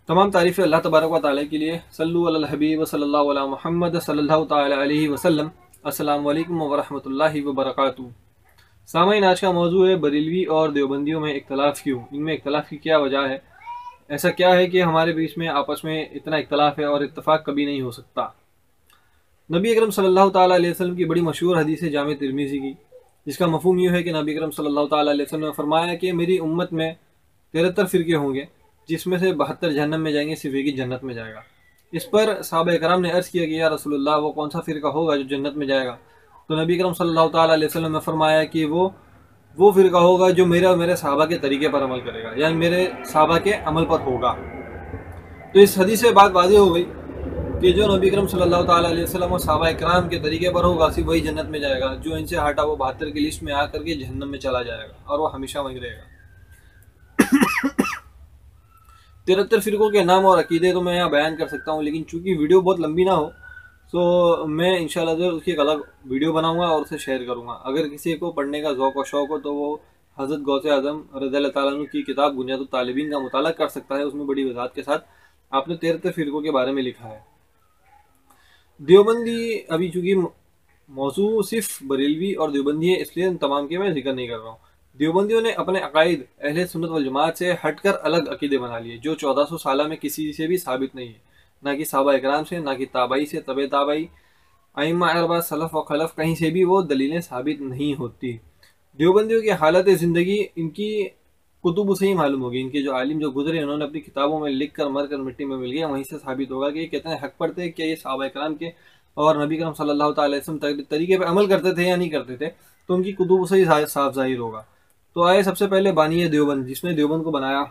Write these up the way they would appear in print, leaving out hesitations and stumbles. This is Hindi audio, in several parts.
तमाम तारीफ़ें अल्लाह तबारक व तआला के लिए। सल्लु अलल हबीब सल्लल्लाहु अला मुहम्मद सल्लल्लाहु तआला अलैहि वसल्लम। अस्सलामु अलैकुम व रहमतुल्लाहि व बरकातुहू। सामईन, आज का मौजू है बरेलवी और देवबंदियों में इख्तलाफ क्यों, इनमें इख्तलाफ की क्या वजह है। ऐसा क्या है कि हमारे बीच में आपस में इतना इख्तलाफ है और इत्तफाक कभी नहीं हो सकता। नबी अकरम सल्लल्लाहु तआला अलैहि वसल्लम की बड़ी मशहूर हदीस है जामे तिर्मिज़ी की, जिसका मफ़हूम यूँ है कि नबी अकरम सल्लल्लाहु तआला अलैहि वसल्लम ने फरमाया कि मेरी उम्मत में 73 फ़िरके होंगे, जिसमें से 72 जहन्नम में जाएंगे, सिर्फ एक ही जन्नत में जाएगा। इस पर सहाबा कराम ने अर्ज़ किया कि या रसूलुल्लाह, वो कौन सा फ़िरका होगा जो जन्नत में जाएगा। तो नबी अकरम सल्लल्लाहु तआला अलैहि वसल्लम ने फरमाया कि वो फ़िरका होगा जो मेरे और मेरे सहाबा के तरीके पर अमल करेगा, यानी मेरे सहाबा के अमल पर होगा। तो इस हदीस से बात वाज़ेह हो गई कि जो नबी अकरम सल्लल्लाहु तआला अलैहि वसल्लम और सहाबा कराम के तरीके पर होगा, सिर्फ वही जन्नत में जाएगा। जो इनसे हटा वो 72 की लिस्ट में आकर के जहन्नम में चला जाएगा और वो हमेशा वहीं रहेगा। 73 फ़िरकों के नाम और अकीदे तो मैं यहाँ बयान कर सकता हूँ, लेकिन चूंकि वीडियो बहुत लंबी ना हो तो मैं इंशाल्लाह ज़रूर उसकी एक अलग वीडियो बनाऊंगा और उसे शेयर करूंगा। अगर किसी को पढ़ने का ज़ौक़ और शौक़ हो तो वो हज़रत गौसे आज़म रज़ियल्लाहु ताला अन्हु की किताब बुनियादुत तालिबीन का मुताला कर सकता है। उसमें बड़ी वज़ाहत के साथ आपने 73 फ़िरकों के बारे में लिखा है। देवबंदी, अभी चूँकि मौजू सिर्फ बरेलवी और देवबंदी है, इसलिए इन तमाम के मैं जिक्र नहीं कर रहा हूँ। देवबंदियों ने अपने अकायद अहले सुन्नत वल जमात से हटकर अलग अकीदे बना लिए, जो 1400 साल में किसी से भी साबित नहीं है, ना कि सहाबा इकराम से, ना कि ताबाई से, तबे ताबाई, आइम्मा अरबा, सलफ़ व खलफ़, कहीं से भी वो दलीलें साबित नहीं होती। देवबंदियों की हालत ज़िंदगी इनकी कुतुब से ही मालूम होगी। इनके जो आलिम जो गुजरे, उन्होंने अपनी किताबों में लिख कर मर कर मिट्टी में मिल गया, वहीं से साबित होगा कि कितने हक पर थे, क्या ये सहाबा इकराम के और नबी करम सल्लल्लाहु अलैहि वसल्लम तरीके पे अमल करते थे या नहीं करते थे। तो उनकी कुतुब से ही साफ जाहिर होगा। तो आए सबसे पहले बानी है देवबंद, जिसने देवबंद को बनाया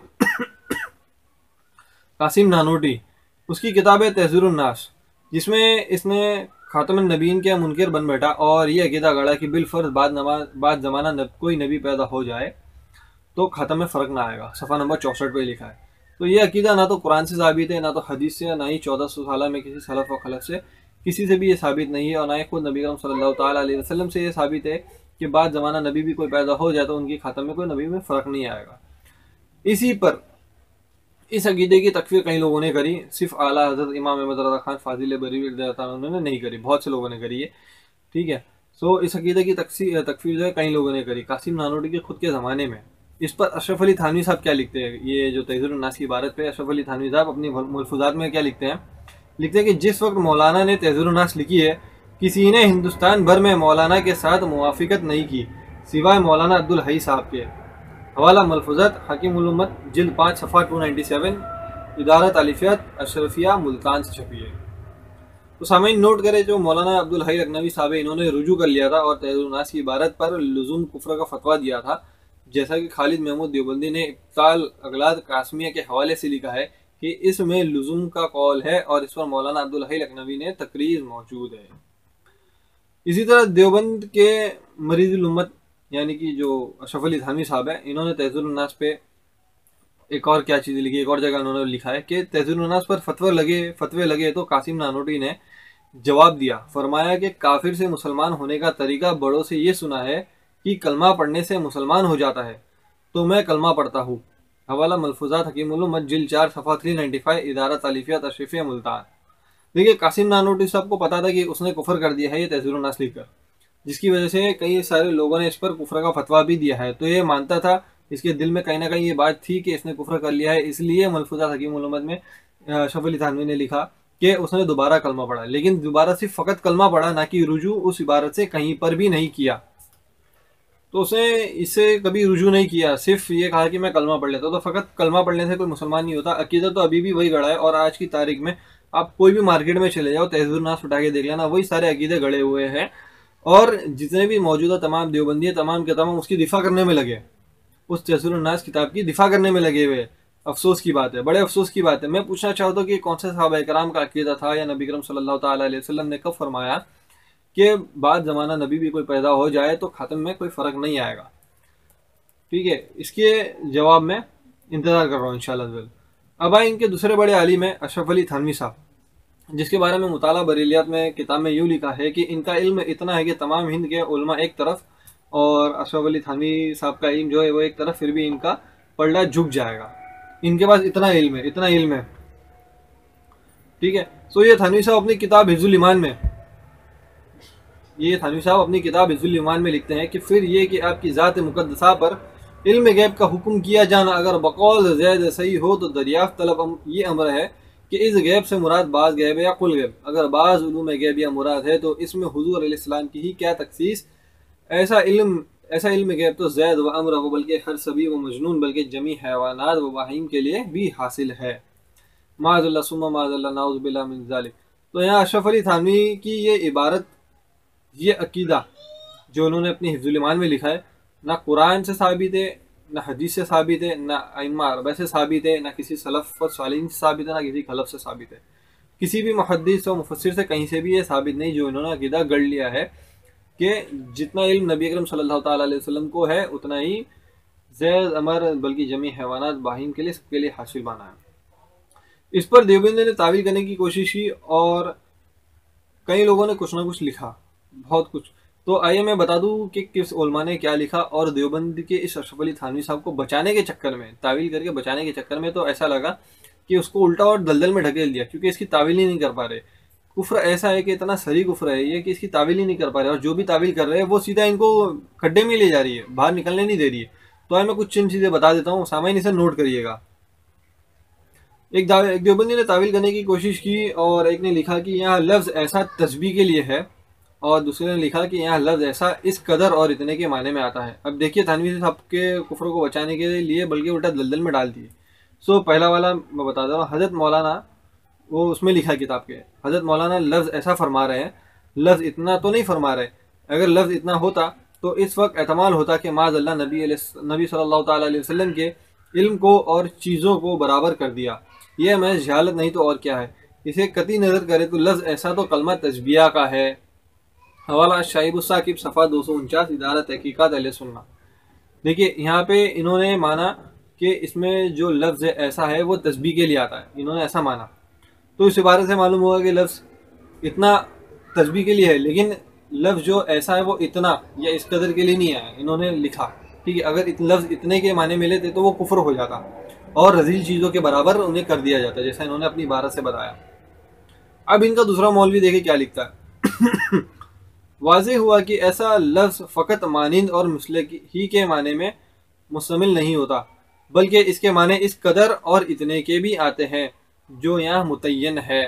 कासिम नानोटी। उसकी किताब है तहज़ीरुन नास, जिसमें इसने खातमुन नबीन के मुनकर बन बैठा और ये अकीदा गढ़ा कि बिलफर्ज बाद ज़माना कोई नबी पैदा हो जाए तो ख़त्म में फ़र्क ना आएगा। सफ़ा नंबर 64 पे लिखा है। तो ये अकीदा ना तो कुरान से साबित है, ना तो हदीस से, ना ही 1400 साल में किसी सलफ़ व खलफ़ से किसी से भी ये साबित नहीं है, और ना ही खुद नबी करम सल्लल्लाहु तआला अलैहि वसल्लम से ये साबित है कि बाद ज़माना नबी भी कोई पैदा हो जाए तो उनकी ख़त्म में कोई नबी में फ़र्क नहीं आएगा। इसी पर इस अकीदे की तकफीर कई लोगों ने करी, सिर्फ आला हज़रत इमाम अहमद रज़ा खान फाजिल बरेलवी उन्होंने नहीं करी, बहुत से लोगों ने करी है। ठीक है। सो इस अकीदे की तकफीर जो है कई लोगों ने करी। कासिम नानोटी के खुद के ज़माने में इस पर अशरफ अली थानवी साहब क्या लिखते हैं, ये जो तहज़ीरुन नास की इबारत पे अशरफ अली थानवी साहब अपनी मुलफुज़ात में क्या लिखते हैं। लिखते हैं कि जिस वक्त मौलाना ने तहज़ीरुन नास लिखी है, किसी ने हिंदुस्तान भर में मौलाना के साथ मुवाफ़िकत नहीं की सिवाय मौलाना अब्दुल हई साहब के। हवाला मलफुज़ात हकीमुल उम्मत जिल्द 5 सफ़ा 297, इदारत अलिफ़ियत अशरफिया मुल्तान से छपी है। तो सामईन नोट करें, जो मौलाना अब्दुल हई लखनवी साहब है, इन्होंने रुजू कर लिया था और तहज़ीरुन नास की इबारत पर लुज़ुम कुफ्र का फतवा दिया था। जैसा कि खालिद महमूद देवबंदी ने इब्ताल अगलाद कासमिया के हवाले से लिखा है कि इसमें लुज़ुम का कौल है और इस पर मौलाना अब्दुल हई लखनवी ने तकरीर मौजूद है। इसी तरह देवबंद के मरीज़ुल उम्मत यानी कि जो अशरफ अली थानवी साहब है, इन्होंने तहज़ीरुन नास पे एक और क्या चीज़ लिखी, एक और जगह उन्होंने लिखा है कि तहज़ीरुन नास पर फतवे लगे तो कासिम नानोटी ने जवाब दिया, फरमाया कि काफिर से मुसलमान होने का तरीका बड़ों से ये सुना है कि कलमा पढ़ने से मुसलमान हो जाता है, तो मैं कलमा पढ़ता हूँ। हवाला मलफूज़ात हकीमुल उम्मत जिल्द 4 सफ़ा 395, इदारत अलिफ़ियत अशरफिया मुल्तान। देखिए, कासिम नानोटी साहब को पता था कि उसने कुफर कर दिया है ये तहज़ीरुन नास लिखकर, जिसकी वजह से कई सारे लोगों ने इस पर कुफर का फतवा भी दिया है। तो ये मानता था, इसके दिल में कहीं ना कहीं ये बात थी कि इसने कुफर कर लिया है, इसलिए मलफूज़ात हकीमुल उम्मत में अशरफ अली थानवी ने लिखा कि उसने दोबारा कलमा पढ़ा, लेकिन दोबारा सिर्फ फ़कत कलमा पढ़ा, ना कि रुजू उस इबारत से कहीं पर भी नहीं किया। तो उसने इससे कभी रुजू नहीं किया, सिर्फ ये कहा कि मैं कलमा पढ़ लेता। तो फ़कत कलमा पढ़ने से कोई मुसलमान नहीं होता। अकीदा तो अभी भी वही गड़ा है, और आज की तारीख में आप कोई भी मार्केट में चले जाओ, तहज़ीरुन नास उठा के देख लेना, वही सारे अकीदे गड़े हुए हैं। और जितने भी मौजूदा तमाम देवबंदी तमाम के तमाम उसकी दिफा करने में लगे, उस तहज़ीरुन नास किताब की दिफा करने में लगे हुए। अफसोस की बात है, बड़े अफसोस की बात है। मैं पूछना चाहता हूँ कि कौन से सहाबा कराम का अकीदा था, या नबी करम सल्लल्लाहु तआला अलैहि वसल्लम ने कब फरमाया कि बाद ज़माना नबी भी कोई पैदा हो जाए तो ख़त्म में कोई फ़र्क नहीं आएगा। ठीक है, इसके जवाब में इंतज़ार कर रहा हूँ इंशाअल्लाह। अब आए इनके दूसरे बड़े आलिम है अशरफ अली थानवी साहब, जिसके बारे में मुताला बरेलियात में किताब में यूँ लिखा है कि इनका इल्म इतना है कि तमाम हिंद के उलमा एक तरफ और अशरफ अली थानवी साहब का इल्म जो है वो एक तरफ, फिर भी इनका पलड़ा झुक जाएगा। इनके पास इतना इल्म है ठीक है। सो ये थानवी साहब अपनी किताब हिफ्जुल ईमान में, ये थानवी साहब अपनी किताब हिफ्जुल ईमान में लिखते हैं कि फिर ये कि आपकी ज़ात मुक़द्दसा पर इल्म गैब का हुक्म किया जाना अगर बकौल ज़ैद सही हो तो दरियाफ्त तलब ये अमर है कि इस गैब से मुराद बाज़ गैब या कुल गैब। अगर बाज़ उलूम गैब या मुराद है तो इसमें हुज़ूर अलैहिस्सलाम की ही क्या तखसीस। ऐसा इल्म गैब तो ज़ैद व अमर हो बल्कि हर सभी व मजनून बल्कि जमी हैवानात व वाहीम के लिए भी हासिल है। माज़ल्ला सुम्मा माज़ल्ला नाउज़ु बिल्लाहि मिन ज़ालिक। तो यहाँ अशरफ अली थानवी की ये इबारत, ये अकीदा जो उन्होंने अपनी हिफ्जुल ईमान में लिखा है, ना कुरान से साबित है, ना हदीस से साबित है, ना अइम्मा अरबा से साबित है, ना किसी सलफ व सालिहीन से साबित है, ना किसी खलफ से साबित है। किसी भी मुहद्दिस और मुफस्सिर से कहीं से भी ये साबित नहीं जो इन्होंने अकीदा गढ़ लिया है कि जितना इल्म नबी अकरम सल्लल्लाहु ताला अलैहि वसल्लम को है उतना ही ज़ैद अमर बल्कि जमी हैवानात बाहीम के लिए सबके लिए हासिल माना है। इस पर देवबंदी ने तावील करने की कोशिश की और कई लोगों ने कुछ ना कुछ लिखा, बहुत कुछ। तो आइए मैं बता दूं कि किस उलमा ने क्या लिखा। और देवबंद के इस अशरफ अली थानवी साहब को बचाने के चक्कर में, तावील करके बचाने के चक्कर में, तो ऐसा लगा कि उसको उल्टा और दलदल में ढकेल दिया क्योंकि इसकी तावील ही नहीं कर पा रहे। कुफ्र ऐसा है कि इतना सही कुफ्र है ये कि इसकी तावील ही नहीं कर पा रहे, और जो भी तावील कर रहे हैं वो सीधा इनको खड्डे में ले जा रही है, बाहर निकलने नहीं दे रही है। तो आइए मैं कुछ चंद चीज़ें बता देता हूँ, सामान्य इसे नोट करिएगा। एक देवबंदी ने तावील करने की कोशिश की और एक ने लिखा कि यहाँ लफ्ज़ ऐसा तस्बीह के लिए है, और दूसरे ने लिखा कि यहाँ लफ्ज़ ऐसा इस कदर और इतने के माने में आता है। अब देखिए थानवी साहब के कुफ्र को बचाने के लिए बल्कि उल्टा दलदल में डाल दिए। सो पहला वाला मैं बता दे रहा हूँ, हज़रत मौलाना, वो उसमें लिखा है किताब के, हज़रत मौलाना लफ्ज़ ऐसा फरमा रहे हैं, लफ्ज़ इतना तो नहीं फरमा रहे। अगर लफ्ज़ इतना होता तो इस वक्त एहतमाल होता कि माज़अल्लाह नबी सल्लल्लाहु ताला अलैहि वसल्लम के इल्म को और चीज़ों को बराबर कर दिया। यह महज जहालत नहीं तो और क्या है। इसे कती नज़र करे तो लफ्ज़ ऐसा तो कलमा तस्बिया का है। हवाला शाहिब साकिब सफ़ा 249 इदारा तहकीकात अहले सुन्ना। देखिए यहाँ पे इन्होंने माना कि इसमें जो लफ्ज़ ऐसा है वो तस्बीह के लिए आता है, इन्होंने ऐसा माना। तो इस इबारत से मालूम होगा कि लफ्ज़ इतना तस्बीह के लिए है, लेकिन लफ्ज़ जो ऐसा है वो इतना या इस कदर के लिए नहीं है, इन्होंने लिखा। ठीक है, अगर लफ्ज़ इतने के माने में लेते तो वो कुफ्र हो जाता और रजील चीज़ों के बराबर उन्हें कर दिया जाता, जैसा इन्होंने अपनी इबारत से बताया। अब इनका दूसरा मौलवी देखे क्या लिखता है। वाज़ेह हुआ कि ऐसा लफ्ज़ फ़कत मानिंद और मिसले ही के माने में मुस्तमिल नहीं होता, बल्कि इसके माने इस कदर और इतने के भी आते हैं जो यहाँ मुतय्यन है।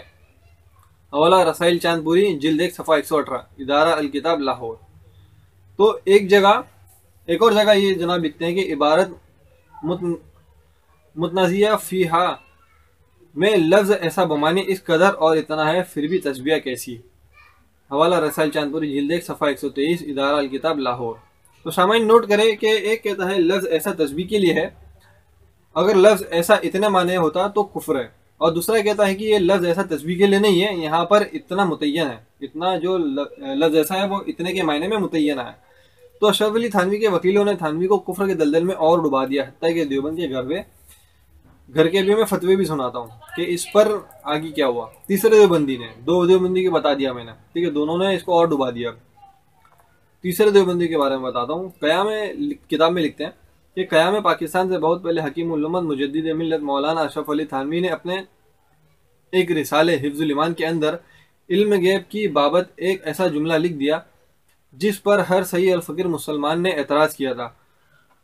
हवाला रसाइल चांदपुरी जिल्द 1 सफ़ा 118 इदारा अल किताब लाहौर। तो एक और जगह ये जनाब लिखते हैं कि इबारत मुतनाज़िया फ़ीहा में लफ्ज़ ऐसा बमाने इस कदर और इतना है, फिर भी तस्बिया कैसी। हवाला रसाइल चांदपुरी जिल्द 1 सफ़ा 123 इदारा अल किताब लाहौर। तो सामान्य नोट करें कि एक कहता है लफ्ज़ ऐसा तस्बीह के लिए है, अगर लफ्ज़ ऐसा इतने माने होता तो कुफ्र है, और दूसरा कहता है कि ये लफ्ज़ ऐसा तस्बीह के लिए नहीं है, यहाँ पर इतना मुतय्यन है, इतना जो लफ्ज़ ऐसा है वो इतने के मायने में मुतय्यन है। तो अशरफ अली थानवी के वकीलों ने थानवी को कुफ्र के दलदल में और डुबा दिया, हत्ता कि देवबंद के घर के लिए मैं फतवे भी सुनाता हूँ कि इस पर आगे क्या हुआ। तीसरे देवबंदी ने, दो देवबंदी के बता दिया मैंने, ठीक है, दोनों ने इसको और डुबा दिया। तीसरे देवबंदी के बारे में बताता हूँ। क़याम किताब में लिखते हैं कि क़याम पाकिस्तान से बहुत पहले हकीम उल उम्मत मुजद्दिद मिल्लत मौलाना अशरफ अली थानवी ने अपने एक रिसाले हिफ्जुल ईमान के अंदर इल्म गैब की बाबत एक ऐसा जुमला लिख दिया जिस पर हर सही अल फ़कीर मुसलमान ने एतराज़ किया था।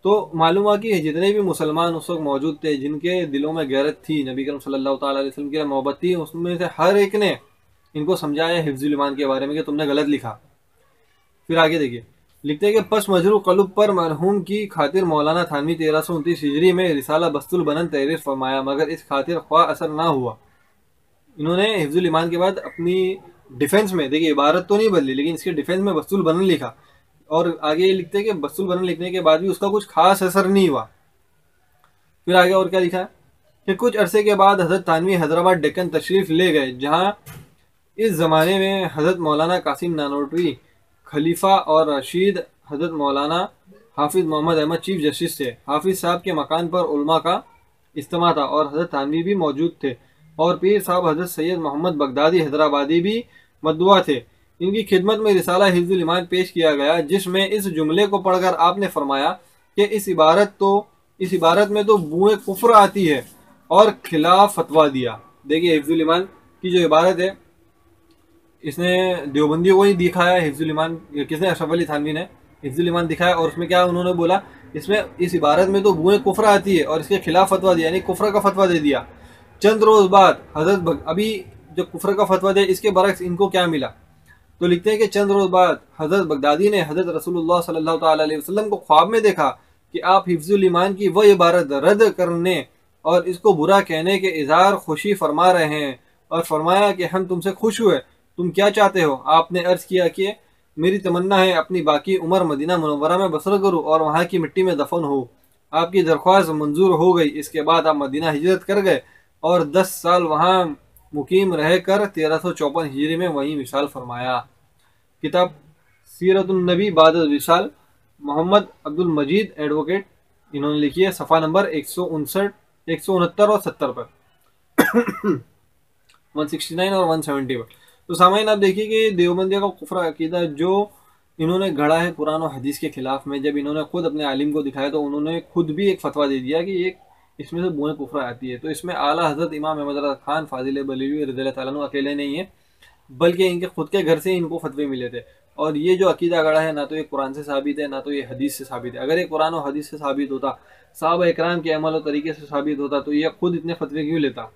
तो मालूम हुआ कि जितने भी मुसलमान उस वक्त मौजूद थे जिनके दिलों में गैरत थी, नबी करम सल्लल्लाहु ताला अलैहि वसल्लम की मोहब्बत थी, उसमें से हर एक ने इनको समझाया हिफ्जुल ईमान के बारे में कि तुमने गलत लिखा। फिर आगे देखिए, लिखते हैं कि पस मजरू कलुब पर मरहूम की खातिर मौलाना थानवी 1329 हिजरी में रिसाला बस्तुल बनन तहरीर फरमाया, मगर इस खातिर ख्वाह असर ना हुआ। इन्होंने हिफ्जुल ईमान के बाद अपनी डिफेंस में, देखिए इबारत तो नहीं बदली, लेकिन इसके डिफेंस में बस्तुल बनन लिखा, और आगे ये लिखते हैं कि बस्तुल बनन लिखने के बाद भी उसका कुछ खास असर नहीं हुआ। फिर आगे और क्या लिखा है कि कुछ अरसे के बाद हज़रत थानवी हैदराबाद डेक्कन तशरीफ़ ले गए, जहाँ इस ज़माने में हज़रत मौलाना कासिम नानोटवी खलीफा और रशीद हज़रत मौलाना हाफिज़ मोहम्मद अहमद चीफ जस्टिस थे। हाफिज़ साहब के मकान पर उलमा का इज्तिमा था और हज़रत थानवी भी मौजूद थे, और पीर साहब हज़रत सैयद मोहम्मद बगदादी हैदराबादी भी मदुआ थे। इनकी खिदमत में रिसाला हिफ्जुल ईमान पेश किया गया, जिसमें इस जुमले को पढ़कर आपने फरमाया कि इस इबारत में तो बुए कुफ्र आती है, और खिलाफ फतवा दिया। देखिए हिफ्जुल ईमान की जो इबारत है इसने देवबंदियों को ही दिखाया, हिफ्जुल ईमान किसने, अशरफ अली थानवी ने हिफ्जुल ईमान दिखाया। और उसमें क्या उन्होंने बोला, इसमें इस इबारत में तो बुए कुफ्र आती है और इसके खिलाफ फतवा दिया, यानी कुफ्र का फतवा दे दिया। चंद रोज बाद अभी जो कुफ्र का फतवा दिया इसके बरक्स इनको क्या मिला, तो लिखते हैं कि चंद रोज बाद हजरत बगदादी ने हजरत रसूलुल्लाह सल्लल्लाहु अलैहि वसल्लम को ख्वाब में देखा कि आप हिफ्जुल ईमान की वह इबारत रद्द करने और इसको बुरा कहने के इजहार खुशी फरमा रहे हैं, और फरमाया कि हम तुमसे खुश हुए, तुम क्या चाहते हो। आपने अर्ज किया कि मेरी तमन्ना है अपनी बाकी उम्र मदीना मुनव्वरा में बसर करूँ और वहाँ की मिट्टी में दफन हो। आपकी दरख्वास्त मंजूर हो गई। इसके बाद आप मदीना हिजरत कर गए और 10 साल वहाँ मुकीम रहकर 1354 हिजरी में वहीं विशाल फरमाया। किताब सीरतुन नबी बाद विशाल, मोहम्मद अब्दुल मजीद एडवोकेट, इन्होंने लिखी है, सफ़ा नंबर 159, 169 और 70 पर 169 और 170 पर। तो सामाइन आप देखिए कि देवबंदियों का कुफ्र अकीदा जो इन्होंने गढ़ा है कुरान और हदीस के खिलाफ में, जब इन्होंने खुद अपने आलिम को दिखाया तो उन्होंने खुद भी एक फतवा दे दिया कि एक इसमें से बुए कुफ्र आती है। तो इसमें आला हजरत इमाम अहमद रज़ा खान फाजिल बरेलवी रज़ियल्लाहु ताला अन्हु अकेले नहीं है, बल्कि इनके खुद के घर से इनको फतवे मिले थे। और ये जो अकीदा गढ़ा है ना तो ये कुरान से साबित है, ना तो ये हदीस से साबित है। अगर ये कुरान और हदीस से साबित होता, सहाबा इकराम के अमल और तरीके से साबित होता, तो ये खुद इतने फतवे क्यों लेता।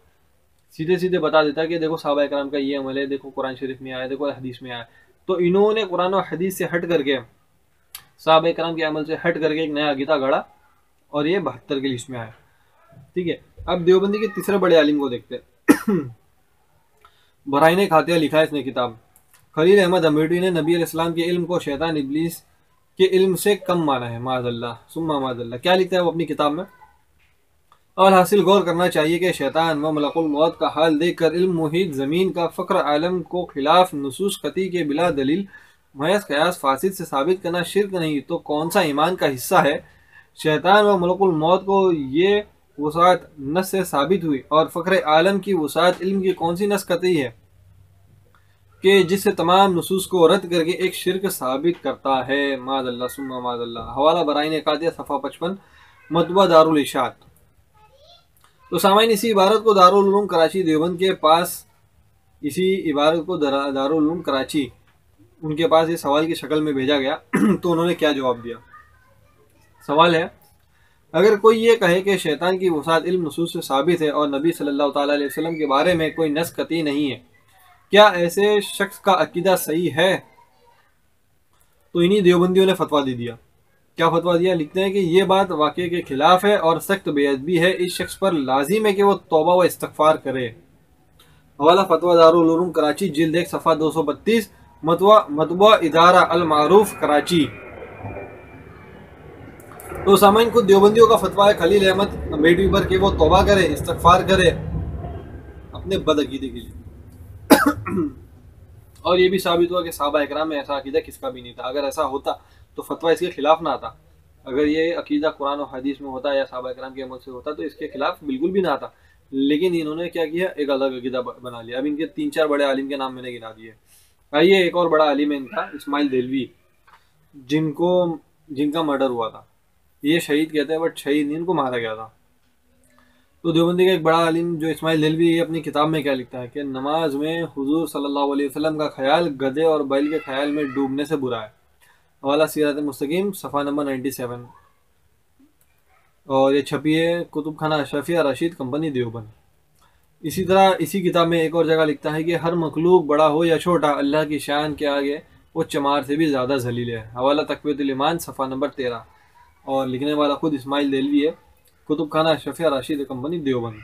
सीधे सीधे बता देता कि देखो सहाबा इकराम का ये अमल है, देखो कुरान शरीफ में आया, देखो हदीस में आया। तो इन्होंने कुरान और हदीस से हट करके, सहाबा इकराम के अमल से हट करके एक नया अकीदा गढ़ा और ये 72 की लिस्ट में आया। ठीक है, अब देवबंदी के तीसरे बड़े आलिम को देखते हैं। बराइन खातिया लिखा है इसने किताब। खलील अहमद अमेठी ने नबी अलैहिस्सलाम के इल्म को शैतान इब्लीस के इल्म से कम माना है, माज़अल्लाह सुम्मा माज़अल्लाह। क्या लिखता है वो अपनी किताब में, और हासिल गौर करना चाहिए कि शैतान व मलकुल मौत का हाल देखकर इल्म मुहीत ज़मीन का फ़क्र आलम को खिलाफ नुसूस कती के बिला दलील महज कयास फासिद से साबित करना शिर्क नहीं तो कौन सा ईमान का हिस्सा है। शैतान व मलकुल मौत को ये वसात नस से साबित हुई, और फ़क्र आलम की वसात इल्म की कौन सी नस कती है कि जिससे तमाम नुसूस को रद्द करके एक शिर्क साबित करता है। माज़अल्लाह सुम्मा माज़अल्लाह। हवाला बराइन कातिया सफ़ा 55, मतबा दारुल इशात। तो सामाइन इसी इबारत को दारुल उलूम कराची देवबंद के पास, इसी इबारत को दारुल उलूम कराची उनके पास इस सवाल की शक्ल में भेजा गया। तो उन्होंने क्या जवाब दिया। सवाल है, अगर कोई ये कहे कि शैतान की वसात इल्म नसूस से साबित है और नबी सल्लल्लाहु अलैहि वसल्लम के बारे में कोई नस कती नहीं है, क्या ऐसे शख्स का अकीदा सही है। तो इन्हीं देवबंदियों ने फतवा दे दिया। क्या फतवा दिया, लिखते हैं कि ये बात वाक़े के खिलाफ है और सख्त बेअदबी है। इस शख्स पर लाजिम है कि वो तौबा व इस्तग़फ़ार करे। हवाला फतवा दारुल उलूम कराची जिल्द 1 सफ़ा 232, मतबा इदारा अल मारूफ कराची। तो सामाइन खुद देवबंदियों का फतवा है खलील अहमद अमेठी पर कि वो तौबा करे, इस्तग़फ़ार करे अपने बदअकीदे के लिए। और ये भी साबित हुआ कि सहाबा इकराम में ऐसा अकीदा किसका भी नहीं था। अगर ऐसा होता तो फतवा इसके खिलाफ ना आता। अगर ये अकीदा कुरान और हदीस में होता या सहाबा इकराम के अमल से होता तो इसके खिलाफ बिल्कुल भी ना आता। लेकिन इन्होंने क्या किया, एक अलग अकीदा बना लिया। अब इनके 3-4 बड़े आलिम के नाम मैंने गिना दिए। आइए, एक और बड़ा आलिम है इनका, इस्माइल देलवी, जिनका मर्डर हुआ था। ये शहीद कहते हैं बट शहीद नहीं, इनको मारा गया था। तो देवबंदी का एक बड़ा आलिम जो इस्माइल देलवी है, अपनी किताब में क्या लिखता है कि नमाज में हुजूर सल्लल्लाहु अलैहि वसल्लम का ख्याल गधे और बैल के ख्याल में डूबने से बुरा है। हवाला सीरत मुस्तकीम सफ़ा नंबर 97, और ये छपी है कुतुब खाना अशरफिया रशीद कंपनी देवबंद। इसी तरह इसी किताब में एक और जगह लिखता है कि हर मखलूक बड़ा हो या छोटा अल्लाह की शान के आगे वो चमार से भी ज़्यादा जलील है। हवाला तक़वियतुल ईमान सफ़ा नंबर 13, और लिखने वाला खुद इस्माइल देलवी है, कुतुब खाना अशरफिया रशीद कंपनी देवबंद।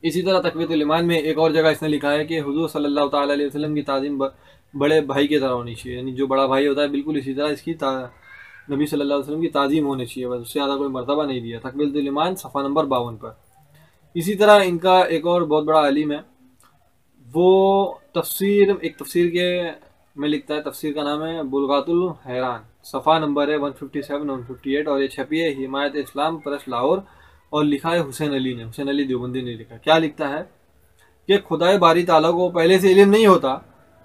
इसी तरह तक़वियतुल ईमान में एक और जगह इसने लिखा है कि हुजूर सल्लल्लाहु अलैहि वसल्लम की ताज़ीम बड़े भाई की तरह होनी चाहिए, यानी जो बड़ा भाई होता है बिल्कुल इसी तरह इसकी नबी सल्लल्लाहु अलैहि वसल्लम की ताज़ीम होनी चाहिए, बस उससे ज़्यादा कोई मर्तबा नहीं दिया। तक़वियतुल ईमान सफ़ा नंबर 52 पर। इसी तरह इनका एक और बहुत बड़ा आलिम है, वो एक तफसीर के में लिखता है, तफसीर का नाम है बुलगातुल हैरान, सफ़ा नंबर है 157 और 158, और ये छपी है हिमायत इस्लाम प्रेस लाहौर, और लिखा है हुसैन अली ने, हुसैन अली देवबंदी ने लिखा। क्या लिखता है कि खुदाए बारी ताला को पहले से इल्म नहीं होता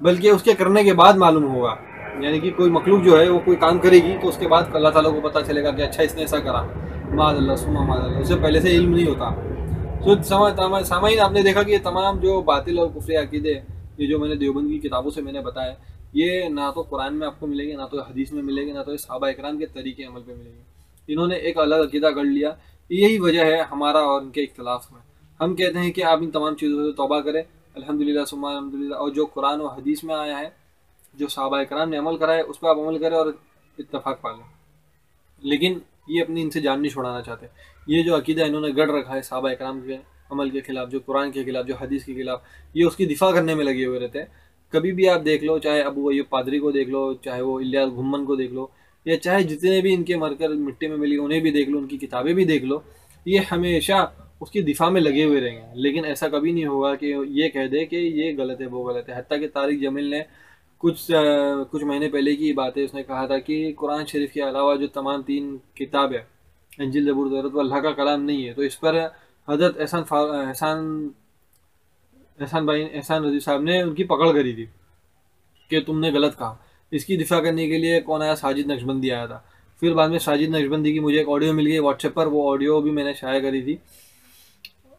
बल्कि उसके करने के बाद मालूम होगा। यानी कि कोई मखलूक जो है वो कोई काम करेगी तो उसके बाद अल्लाह ताला को पता चलेगा कि अच्छा इसने ऐसा करा। माज़अल्लाह सुम्मा माज़अल्लाह, उससे पहले से इल्म नहीं होता। तो सामाइन आपने देखा कि ये तमाम जो बातिल और कुफरी अकीदे, ये जो मैंने देवबंद की किताबों से मैंने बताया, ये ना तो कुरान में आपको मिलेंगे, ना तो हदीस में मिलेंगे, ना तो सहाबा इकराम के तरीके अमल पे मिलेंगे। इन्होंने एक अलग अकीदा कर लिया। यही वजह है हमारा और उनके इख्तलाफ में। हम कहते हैं कि आप इन तमाम चीज़ों से तौबा करें, अल्हम्दुलिल्लाह सुम्मा अल्हम्दुलिल्लाह, और जो कुरान और हदीस में आया है, जो सहाबा इकराम ने अमल करा है, उस पर आप अमल करें और इत्तफाक पालें। लेकिन ये अपनी इनसे जान नहीं छुड़ाना चाहते। ये जो अकीदा इन्होंने गढ़ रखा है सहाबा इकराम के अमल के खिलाफ, जो कुरान के खिलाफ, जो हदीस के खिलाफ, ये उसकी दिफा करने में लगे हुए रहते हैं। कभी भी आप देख लो, चाहे अबू अय्यूब पादरी को देख लो, चाहे वो इलियास घुम्मन को देख लो, या चाहे जितने भी इनके मरकर मिट्टी में मिली उन्हें भी देख लो, उनकी किताबें भी देख लो, ये हमेशा उसकी दिफा में लगे हुए रहेंगे। लेकिन ऐसा कभी नहीं होगा कि ये कह दे कि ये गलत है, वो गलत है। हत्ता कि तारिक जमील ने कुछ महीने पहले की बात है, उसने कहा था कि कुरान शरीफ के अलावा जो तमाम 3 किताब है, इंजील ज़बूर तौरात, वो अल्लाह का कलाम नहीं है। तो इस पर हजरत एहसान रजी साहब ने उनकी पकड़ करी थी कि तुमने गलत कहा। इसकी दिफा करने के लिए कौन आया? साजिद नक्शबंदी आया था। फिर बाद में साजिद नक्शबंदी की मुझे एक ऑडियो मिल गई व्हाट्सएप पर, वो ऑडियो भी मैंने शाया करी थी,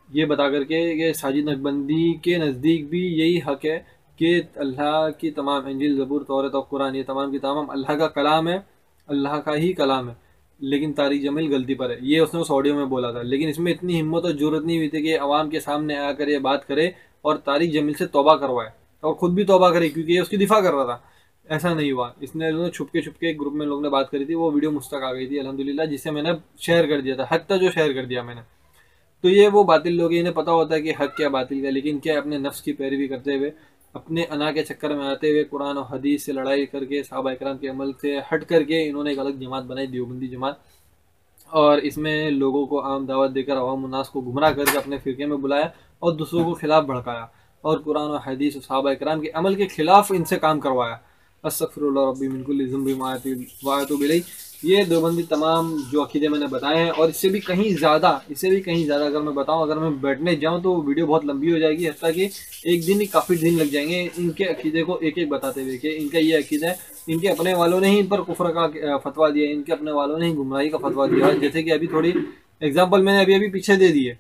ये बता करके कि साजिद नक्शबंदी के नज़दीक भी यही हक है कि अल्लाह की तमाम इंजील ज़बूर तौरात और कुरान, ये तमाम की तमाम अल्लाह का कलाम है, अल्लाह का ही कलाम है। लेकिन तारिक जमील गलती पर है, ये उसने उस ऑडियो में बोला था। लेकिन इसमें इतनी हिम्मत और जरूरत नहीं हुई थी कि आवाम के सामने आकर ये बात करे और तारिक जमील से तौबा करवाए और ख़ुद भी तौबा करे, क्योंकि ये उसकी दिफा कर रहा था। ऐसा नहीं हुआ। इसने छुपके एक ग्रुप में लोगों ने बात करी थी, वो वीडियो मुझ तक आ गई थी अल्हम्दुलिल्लाह, जिसे मैंने शेयर कर दिया था, हक तक जो शेयर कर दिया मैंने। तो ये वो बातिल लोग, इन्हें पता होता है कि हक क्या बातिल क्या, लेकिन क्या अपने नफ्स की पैरवी करते हुए, अपने अना के चक्कर में आते हुए, कुरान और हदीस से लड़ाई करके, सहाबा इकराम के अमल से हट करके इन्होंने एक अलग जमात बनाई, देवबंदी जमात। और इसमें लोगों को आम दावत देकर अवाम उन्नास को गुमराह करके अपने फ़िरके में बुलाया और दूसरों को खिलाफ भड़काया और कुरान और हदीस और सहाबा इकराम के अमल के खिलाफ इनसे काम करवाया। अस्तगफिरुल्लाह रब्बी मिन कुल्लि ज़ंबिन व अतूबु इलैह। ये देवबंदी तमाम जो अकीदे मैंने बताए हैं, और इससे भी कहीं ज़्यादा अगर मैं बताऊं, अगर मैं बैठने जाऊं तो वीडियो बहुत लंबी हो जाएगी, हत्ता कि एक दिन ही काफ़ी दिन लग जाएंगे इनके अकीदे को एक एक बताते हुए कि इनका ये अकीदा है। इनके अपने वालों ने ही इन पर कुफ्र का फतवा दिया, इनके अपने वालों ने ही गुमराही का फतवा दिया। जैसे कि अभी थोड़ी एग्जाम्पल मैंने अभी पीछे दे दी है।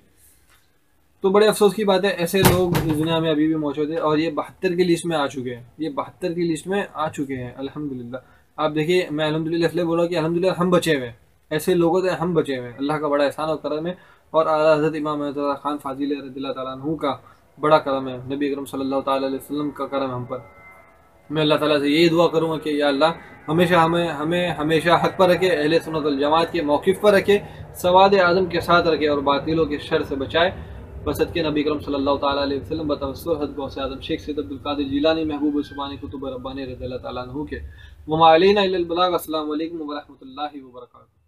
तो बड़े अफसोस की बात है, ऐसे लोग इस दुनिया में अभी भी मौजूद है, और ये 72 की लिस्ट में आ चुके हैं। ये 72 की लिस्ट में आ चुके हैं अल्हम्दुलिल्लाह। आप देखिए, मैं अल्हम्दुलिल्लाह इसलिए बोला कि अल्हम्दुलिल्लाह हम बचे हुए हैं, ऐसे लोगों से हम बचे हुए हैं। अल्लाह का बड़ा एहसान और करम है, और आला हज़रत इमाम अहमद खान फाजिल रज़ियल्लाहु ताला अन्हु का बड़ा करम है, नबी अकरम सल्लल्लाहु ताला अलैहि वसल्लम का करम हम पर। मैं अल्लाह ताला से यही दुआ करूँगा कि या अल्लाह हमें हमेशा हक पर रखे, अहले सुन्नत वल जमात के मौक़िफ़ पर रखे, सवाद आज़म के साथ रखे, और बातिलों के शर से बचाए। बसत के नबी करम सल्लल्लाहु ताला अलैहि वसल्लम बतवस्सुल हज़रत गौसे आज़म शेख सैयद अब्दुल कादिर जिलानी महबूब सुबानी कुतुब रब्बानी रज़ियल्लाहु ताला अन्हु के। वमा अलैना इल्लल बलाग। अस्सलामु अलैकुम व रहमतुल्लाहि व बरकातुहू।